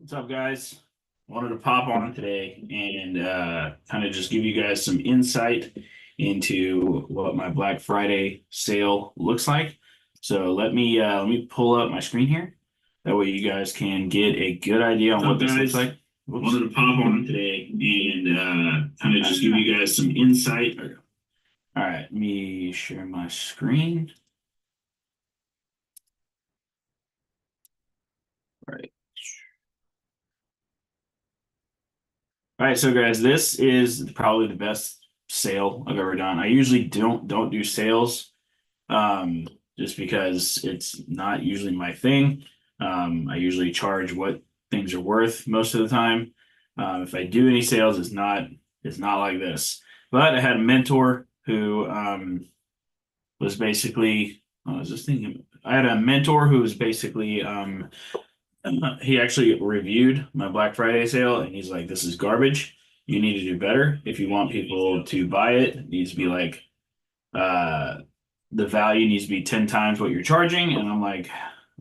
What's up, guys? Wanted to pop on today and kind of just give you guys some insight into what my Black Friday sale looks like. So let me pull up my screen here. That way you guys can get a good idea on what this looks like. Wanted to pop on today and kind of just give you guys some insight. All right, let me share my screen. All right. All right, so guys, this is probably the best sale I've ever done. I usually don't do sales, just because it's not usually my thing. I usually charge what things are worth most of the time. If I do any sales, it's not like this. But I had a mentor who was basically, I was just thinking, I had a mentor who was basically he actually reviewed my Black Friday sale and he's like, this is garbage. You need to do better. If you want people to buy it, it needs to be like uh the value needs to be 10 times what you're charging. And I'm like,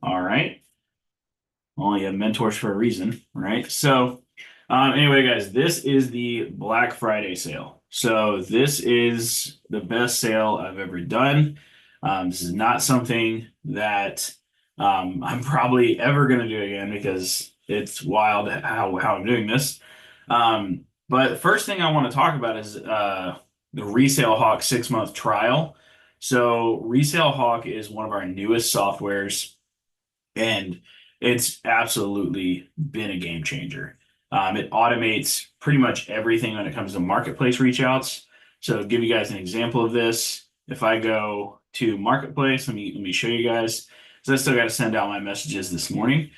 all right. Only have mentors for a reason, right? So anyway, guys, this is the Black Friday sale. So this is the best sale I've ever done. This is not something that I'm probably ever going to do again because it's wild how I'm doing this. But the first thing I want to talk about is the Resale Hawk 6-month trial. So Resale Hawk is one of our newest softwares, and it's absolutely been a game changer. It automates pretty much everything when it comes to marketplace reach outs. So to give you guys an example of this, if I go to marketplace, let me show you guys. So I still got to send out my messages this morning.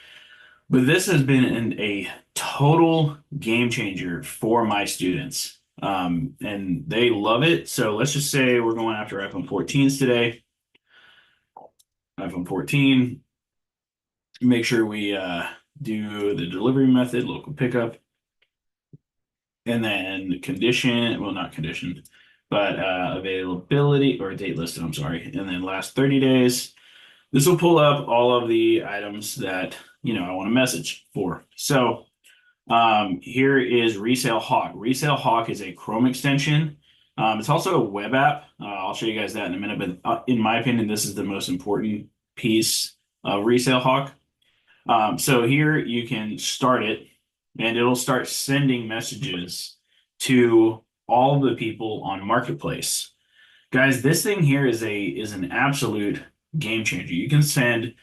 But this has been a total game changer for my students. And they love it. So let's just say we're going after iPhone 14s today. iPhone 14, make sure we do the delivery method, local pickup, and then condition, well, not condition, but availability or date listed, I'm sorry, and then last 30 days. This will pull up all of the items that, I want to message for. So here is Resale Hawk. Resale Hawk is a Chrome extension. It's also a web app. I'll show you guys that in a minute, but in my opinion, this is the most important piece of Resale Hawk. So here you can start it and it'll start sending messages to all the people on Marketplace. Guys, this thing here is an absolute game changer. You can send,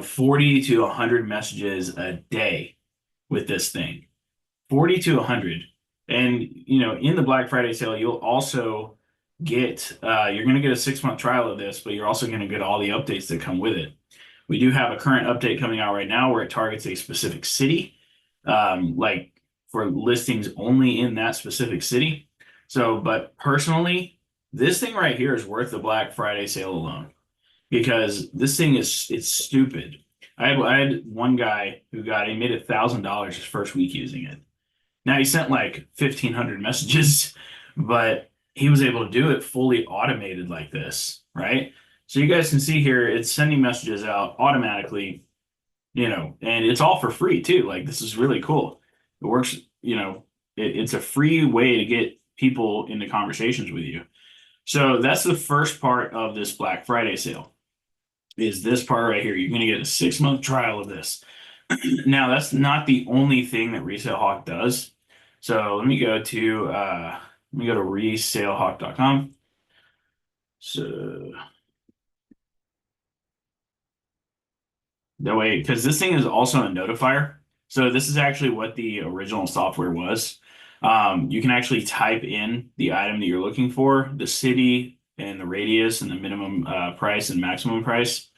40 to 100 messages a day with this thing. 40 to 100. And, in the Black Friday sale, you'll also get you're going to get a 6-month trial of this, but you're also going to get all the updates that come with it. We do have a current update coming out right now where it targets a specific city, like for listings only in that specific city. So, but personally, this thing right here is worth the Black Friday sale alone because this thing it's stupid. I had one guy who he made $1,000 his first week using it. Now he sent like 1,500 messages, but he was able to do it fully automated like this, right? So you guys can see here, it's sending messages out automatically, and it's all for free too. Like this is really cool. It works, it's a free way to get people into conversations with you. So that's the first part of this Black Friday sale, is this part right here. You're going to get a 6-month trial of this. Now, that's not the only thing that Resale Hawk does. So let me go to resalehawk.com. So that way, because this thing is also a notifier. So this is actually what the original software was. You can actually type in the item that you're looking for, the city and the radius and the minimum price and maximum price.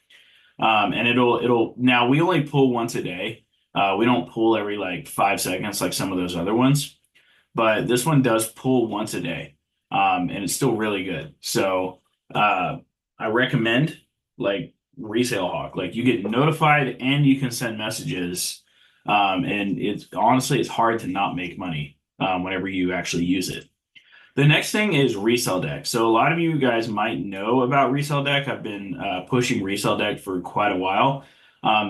And it'll now we only pull once a day. We don't pull every like 5 seconds like some of those other ones, but this one does pull once a day. And it's still really good. So I recommend like Resale Hawk. Like you get notified and you can send messages. And it's honestly it's hard to not make money whenever you actually use it. The next thing is Resell Deck. So a lot of you guys might know about Resell Deck. I've been pushing Resell Deck for quite a while.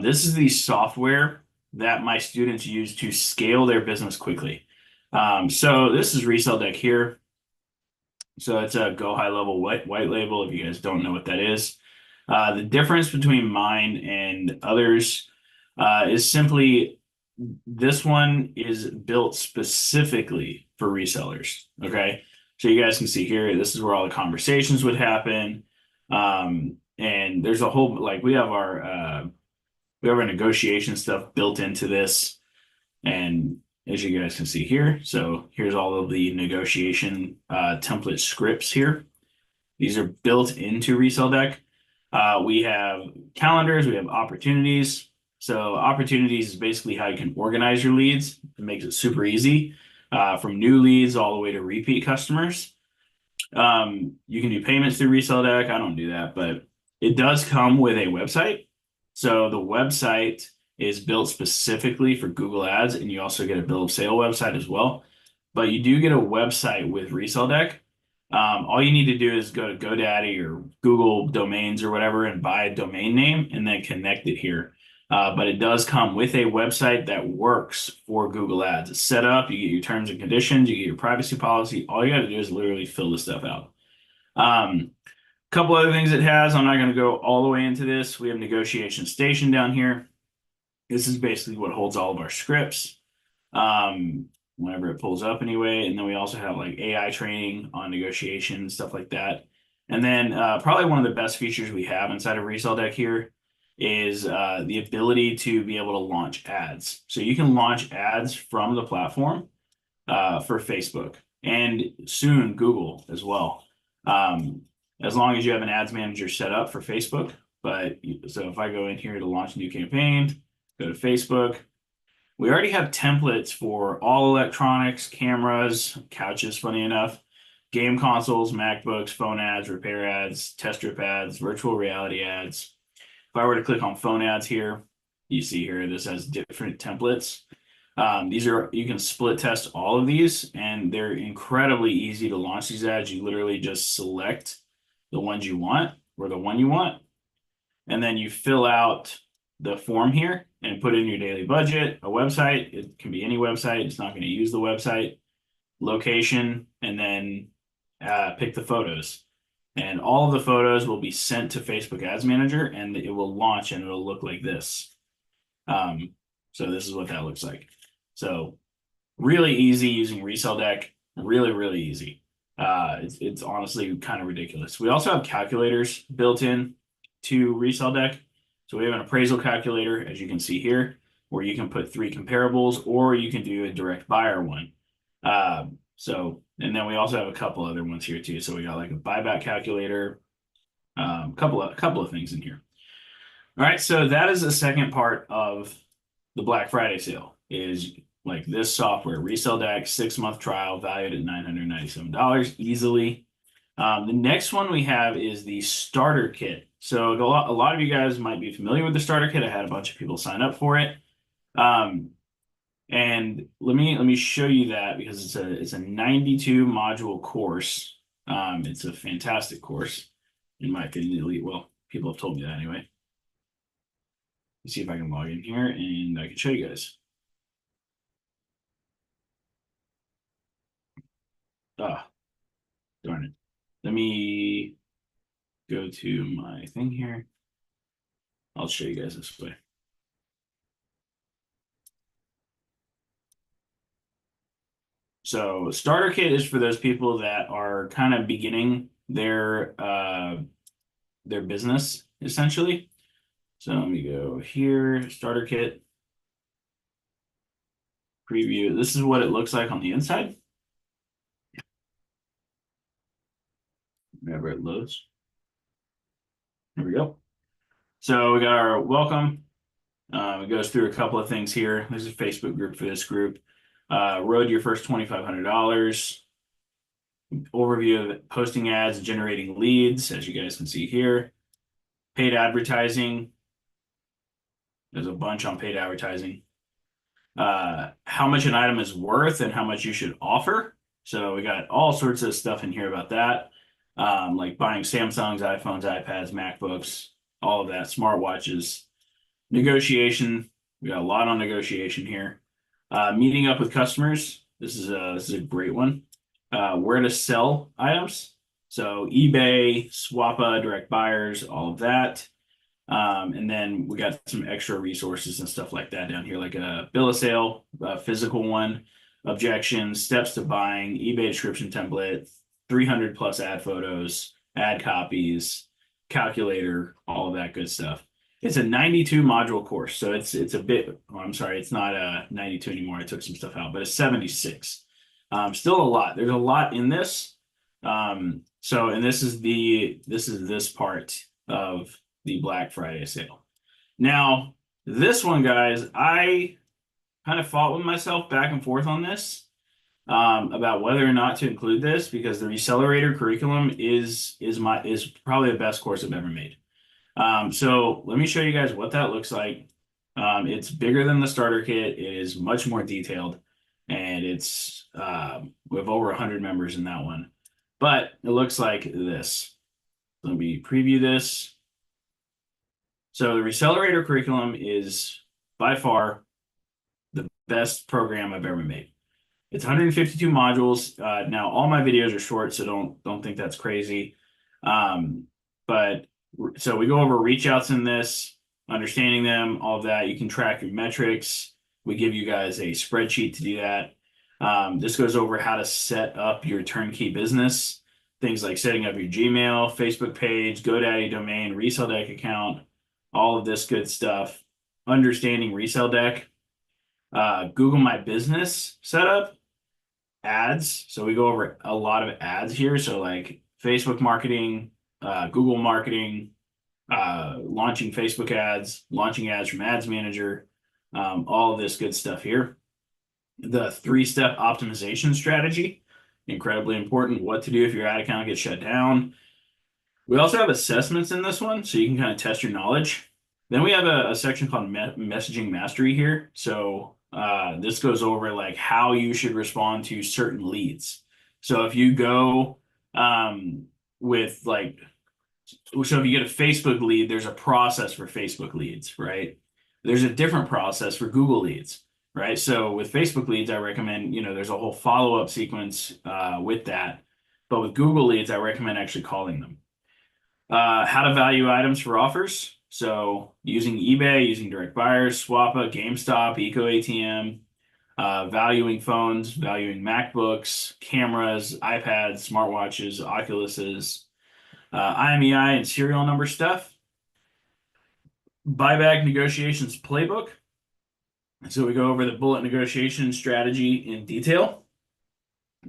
This is the software that my students use to scale their business quickly. So this is Resell Deck here. So it's a Go High Level white label, if you guys don't know what that is. The difference between mine and others is simply this one is built specifically for resellers. Okay. So you guys can see here, this is where all the conversations would happen. And there's a whole, like we have our negotiation stuff built into this. And as you guys can see here, so here's all of the negotiation template scripts here. These are built into Resell Deck. We have calendars, we have opportunities. So opportunities is basically how you can organize your leads. It makes it super easy from new leads all the way to repeat customers. You can do payments through Resell Deck. I don't do that, but it does come with a website. So the website is built specifically for Google Ads, and you also get a bill of sale website as well. But you do get a website with Resell Deck. All you need to do is go to GoDaddy or Google Domains or whatever and buy a domain name and then connect it here. But it does come with a website that works for Google Ads. It's set up, you get your terms and conditions, you get your privacy policy. All you got to do is literally fill this stuff out. Couple other things it has, I'm not going to go all the way into this. We have Negotiation Station down here. This is basically what holds all of our scripts. Whenever it pulls up anyway. And then we also have like AI training on negotiation and stuff like that. And then probably one of the best features we have inside of Resell Deck here is the ability to be able to launch ads. So you can launch ads from the platform for Facebook and soon Google as well. As long as you have an ads manager set up for Facebook. But so if I go in here to launch a new campaign, go to Facebook. We already have templates for all electronics, cameras, couches, funny enough, game consoles, MacBooks, phone ads, repair ads, test strip ads, virtual reality ads. If I were to click on phone ads here, you see here, this has different templates. You can split test all of these, and they're incredibly easy to launch these ads. You literally just select the ones you want or the one you want, and then you fill out the form here and put in your daily budget, a website. It can be any website. It's not going to use the website, location, and then pick the photos. And all of the photos will be sent to Facebook Ads Manager, and it will launch, and it'll look like this. So this is what that looks like. So really easy using Resell Deck. Really, really easy. It's honestly kind of ridiculous. We also have calculators built in to Resell Deck. So we have an appraisal calculator, as you can see here, where you can put 3 comparables, or you can do a direct buyer one. And then we also have a couple other ones here too. So we got like a buyback calculator, couple of things in here. All right, so that is the second part of the Black Friday sale. Is like this software, Resell Deck, 6-month trial, valued at $997 easily. The next one we have is the starter kit. So a lot of you guys might be familiar with the starter kit. I had a bunch of people sign up for it. And let me show you that because it's a 92 module course. It's a fantastic course, in my opinion. Well, people have told me that anyway. Let's see if I can log in here and I can show you guys. Darn it. Let me go to my thing here. I'll show you guys this way. So starter kit is for those people that are kind of beginning their business essentially. So let me go here, starter kit, preview. This is what it looks like on the inside. Whenever it loads. There we go. So we got our welcome. It goes through a couple of things here. There's a Facebook group for this group. Road to your first $2,500. Overview of posting ads, generating leads, as you guys can see here. Paid advertising. There's a bunch on paid advertising. How much an item is worth and how much you should offer. So we got all sorts of stuff in here about that. Like buying Samsungs, iPhones, iPads, MacBooks, all of that, smartwatches, negotiation, We got a lot on negotiation here. Meeting up with customers. This is a great one. Where to sell items. So eBay, Swappa, direct buyers, all of that. And then we got some extra resources and stuff like that down here, like a bill of sale, a physical one, objections, steps to buying, eBay description template, 300 plus ad photos, ad copies, calculator, all of that good stuff. It's a 92 module course, so it's a bit. Oh, I'm sorry, it's not a 92 anymore. I took some stuff out, but it's 76. Still a lot. There's a lot in this. So, and this is this part of the Black Friday sale. Now, this one, guys, I kind of fought with myself back and forth on this about whether or not to include this because the Recelerator curriculum is probably the best course I've ever made. So let me show you guys what that looks like. It's bigger than the starter kit. It is much more detailed, and it's we have over 100 members in that one. But it looks like this. Let me preview this. So the Recelerator curriculum is by far the best program I've ever made. It's 152 modules. Now all my videos are short, so don't think that's crazy. But so we go over reach outs in this, understanding them, all of that. You can track your metrics. We give you guys a spreadsheet to do that. This goes over how to set up your turnkey business, things like setting up your Gmail, Facebook page, GoDaddy domain, Resell Deck account, all of this good stuff. Understanding Resell Deck, Google My Business setup, ads. So we go over a lot of ads here. So like Facebook marketing, Google marketing, launching Facebook ads, launching ads from Ads Manager, all of this good stuff here. The 3-step optimization strategy, incredibly important. What to do if your ad account gets shut down. We also have assessments in this one, so you can kind of test your knowledge. Then we have a section called Messaging Mastery here. So this goes over like how you should respond to certain leads. So if you go with like, so if you get a Facebook lead, there's a process for Facebook leads, right? There's a different process for Google leads, right? So with Facebook leads, I recommend, there's a whole follow-up sequence with that. But with Google leads, I recommend actually calling them. How to value items for offers. So using eBay, using direct buyers, Swappa, GameStop, EcoATM, valuing phones, valuing MacBooks, cameras, iPads, smartwatches, Oculuses, IMEI and serial number stuff. Buyback negotiations playbook. So we go over the bullet negotiation strategy in detail.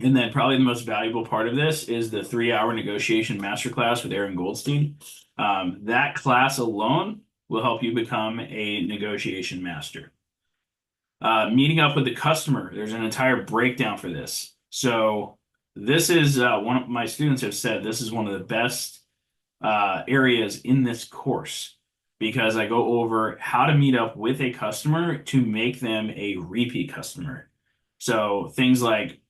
And then probably the most valuable part of this is the 3-hour negotiation masterclass with Aaron Goldstein. That class alone will help you become a negotiation master. Meeting up with the customer. There's an entire breakdown for this. So this is one of my students have said this is one of the best areas in this course because I go over how to meet up with a customer to make them a repeat customer. So things like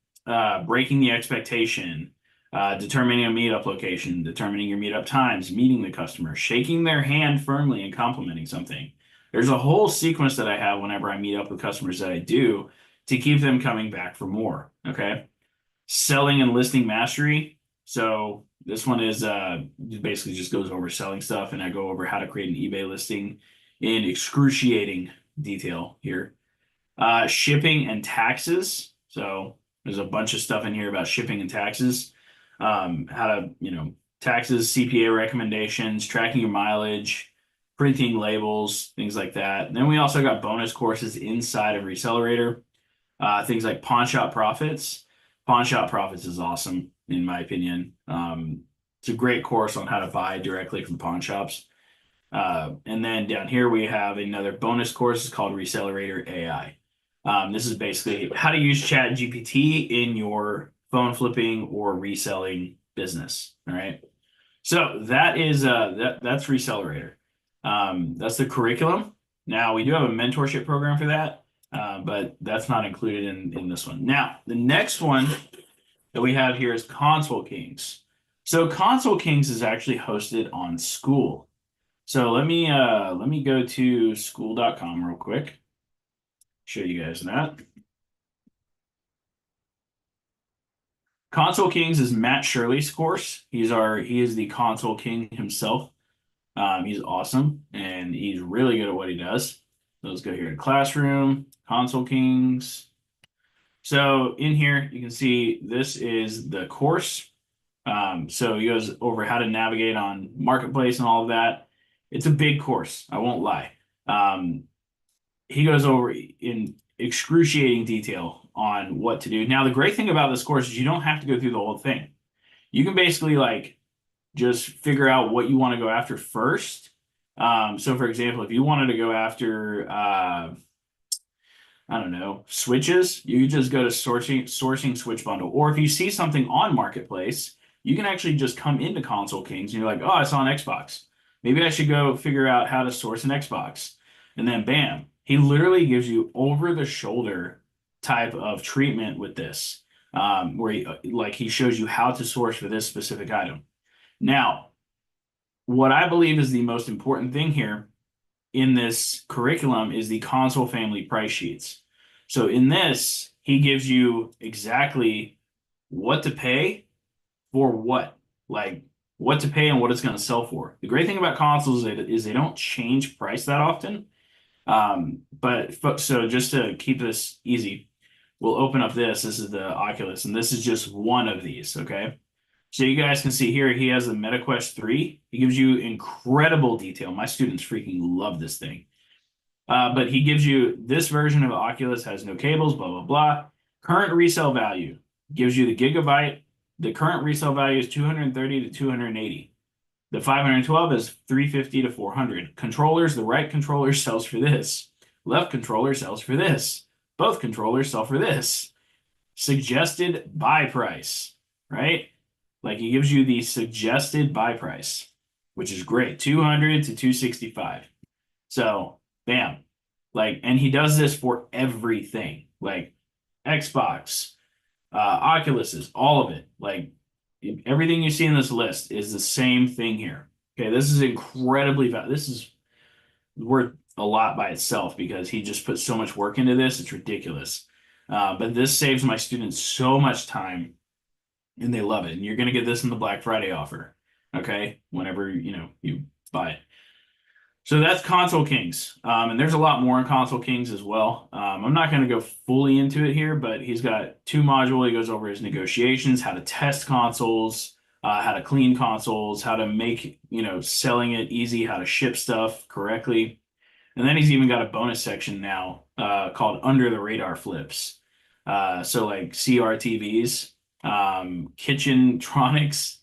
breaking the expectation, determining a meetup location, determining your meetup times, meeting the customer, shaking their hand firmly and complimenting something. There's a whole sequence that I have whenever I meet up with customers that I do to keep them coming back for more. Okay. Selling and listing mastery. So this one is basically just goes over selling stuff, and I go over how to create an eBay listing in excruciating detail here. Shipping and taxes. So there's a bunch of stuff in here about shipping and taxes. How to, taxes, CPA recommendations, tracking your mileage, printing labels, things like that. And then we also got bonus courses inside of Recelerator. Things like Pawn Shop Profits. Pawn Shop Profits is awesome, in my opinion. It's a great course on how to buy directly from pawn shops. And then down here we have another bonus course. It's called Recelerator AI. This is basically how to use ChatGPT in your phone flipping or reselling business. All right. So that is that's Recelerator. That's the curriculum. Now we do have a mentorship program for that, but that's not included in this one. Now the next one that we have here is Console Kings. So Console Kings is actually hosted on School. So let me go to school.com real quick. show you guys that. Console Kings is Matt Shirley's course. He is the console king himself. He's awesome and he's really good at what he does. So let's go here to Classroom, Console Kings. So in here, you can see this is the course. So he goes over how to navigate on Marketplace and all of that. It's a big course, I won't lie. He goes over in excruciating detail on what to do. Now, the great thing about this course is you don't have to go through the whole thing. You can basically like just figure out what you want to go after first. So for example, if you wanted to go after I don't know, switches, you just go to sourcing switch bundle. Or if you see something on Marketplace, you can actually just come into Console Kings and you're like, oh, I saw an Xbox. Maybe I should go figure out how to source an Xbox. And then bam, he literally gives you over the shoulder type of treatment with this, where he shows you how to source for this specific item. Now, what I believe is the most important thing here in this curriculum is the console family price sheets. So in this, he gives you exactly what to pay for what, like what to pay and what it's going to sell for. The great thing about consoles is they don't change price that often. So just to keep this easy, we'll open up this. This is the Oculus, and this is just one of these, okay? So you guys can see here, he has the MetaQuest 3. He gives you incredible detail. My students freaking love this thing. But he gives you this version of Oculus has no cables, blah, blah, blah. Current resale value gives you the gigabyte. The current resale value is 230 to 280. The 512 is 350 to 400. Controllers, the right controller sells for this. Left controller sells for this. Both controllers sell for this. Suggested buy price, right? Like he gives you the suggested buy price, which is great, 200 to 265. So, bam. And he does this for everything, like Xbox, Oculuses, all of it. Like everything you see in this list is the same thing here. Okay, this is incredibly valuable. This is worth a lot by itself because he just put so much work into this. It's ridiculous. But this saves my students so much time and they love it. And you're going to get this in the Black Friday offer, okay? Whenever, you buy it. So that's Console Kings. And there's a lot more in Console Kings as well. I'm not going to go fully into it here, but he's got 2 modules. He goes over his negotiations, how to test consoles, how to clean consoles, how to make, selling it easy, how to ship stuff correctly. And then he's even got a bonus section now called Under the Radar Flips. So like CRTVs, Kitchentronics,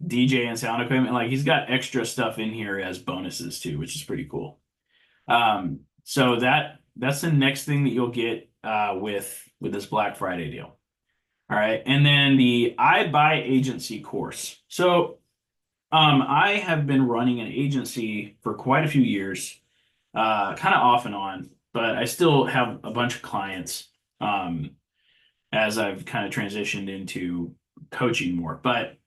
DJ and sound equipment. Like he's got extra stuff in here as bonuses too, which is pretty cool. So that's the next thing that you'll get with this Black Friday deal. All right, and then the iBuy agency course. So I have been running an agency for quite a few years, kind of off and on, but I still have a bunch of clients as I've kind of transitioned into coaching more. But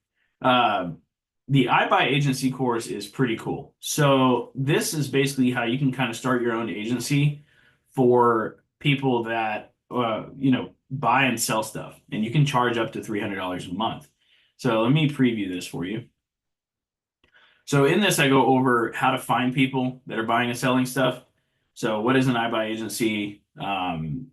the iBuy agency course is pretty cool. So this is basically how you can kind of start your own agency for people that buy and sell stuff, and you can charge up to $300 a month. So let me preview this for you. So in this, I go over how to find people that are buying and selling stuff. So what is an iBuy agency? And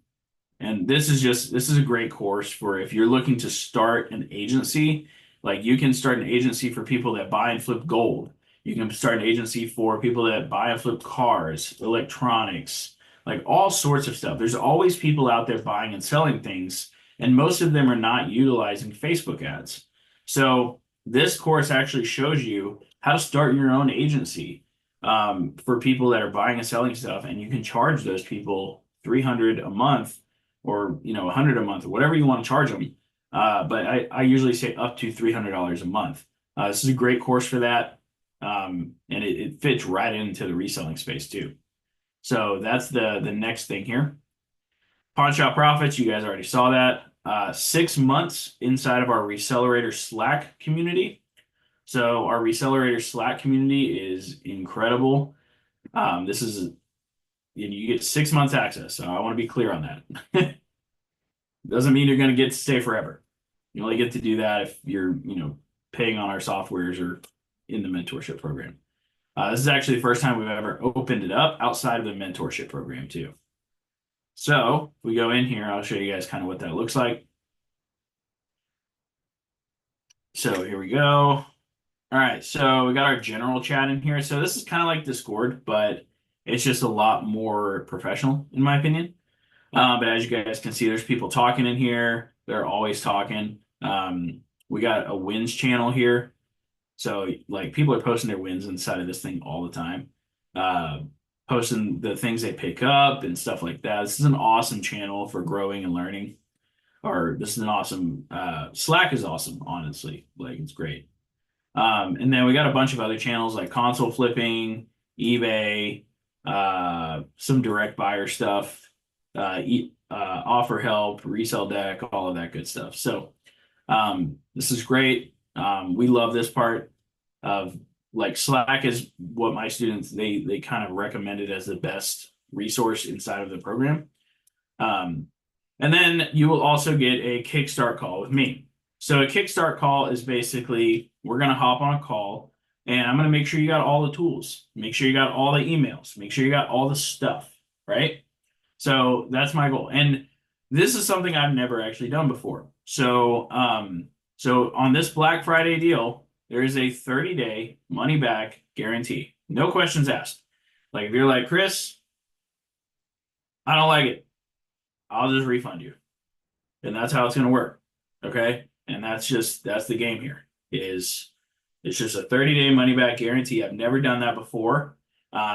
this is a great course for if you're looking to start an agency. Like you can start an agency for people that buy and flip gold. You can start an agency for people that buy and flip cars, electronics, like all sorts of stuff. There's always people out there buying and selling things, and most of them are not utilizing Facebook ads. So this course actually shows you how to start your own agency for people that are buying and selling stuff, and you can charge those people $300 a month or $100 a month or whatever you want to charge them. But I usually say up to $300 a month. This is a great course for that. And it fits right into the reselling space too. So that's the next thing here. Pawn Shop Profits, you guys already saw that. 6 months inside of our Recelerator Slack community. So our Recelerator Slack community is incredible. This is you get 6 months access. So I want to be clear on that. Doesn't mean you're going to get to stay forever. You only get to do that if you're, paying on our softwares or in the mentorship program. This is actually the first time we've ever opened it up outside of the mentorship program too. So if we go in here, I'll show you guys kind of what that looks like. So here we go. All right, so we got our general chat in here. So this is kind of like Discord, but it's just a lot more professional, in my opinion. But as you guys can see, there's people talking in here. They're always talking. We got a wins channel here. So like people are posting their wins inside of this thing all the time. Posting the things they pick up and stuff like that. This is an awesome channel for growing and learning. Or this is an awesome Slack is awesome, honestly. Like it's great. And then we got a bunch of other channels like console flipping, eBay, some direct buyer stuff, offer help, resell deck, all of that good stuff. So this is great. We love this part of like Slack is what my students they kind of recommended as the best resource inside of the program. And then you will also get a Kickstart call with me. So a Kickstart call is basically we're going to hop on a call and I'm going to make sure you got all the tools, make sure you got all the emails, make sure you got all the stuff, right? So that's my goal. And this is something I've never actually done before. So on this Black Friday deal, there is a 30-day money back guarantee. No questions asked. Like if you're like, Chris, I don't like it, I'll just refund you. And that's how it's going to work. Okay. And that's the game here is it's just a 30-day money back guarantee. I've never done that before.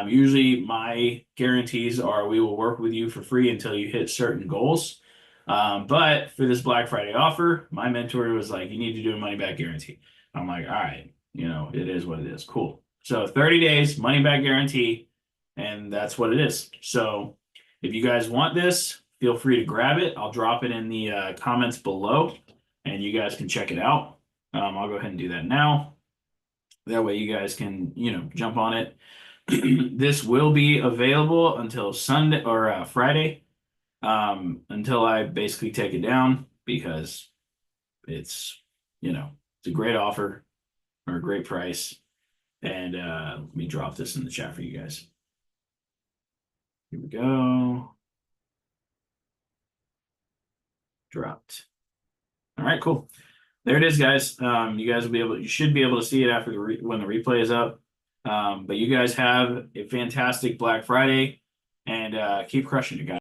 Usually my guarantees are we will work with you for free until you hit certain goals. But for this Black Friday offer, my mentor was like, you need to do a money back guarantee. I'm like, all right, it is what it is. Cool. So 30 days, money back guarantee, and that's what it is. So if you guys want this, feel free to grab it. I'll drop it in the comments below, and you guys can check it out. I'll go ahead and do that now. That way you guys can, jump on it. This will be available until Sunday or Friday, until I basically take it down because it's, it's a great offer or a great price. And let me drop this in the chat for you guys. Here we go. Dropped. All right, cool. There it is, guys. You should be able to see it after when the replay is up. But you guys have a fantastic Black Friday and keep crushing it, guys.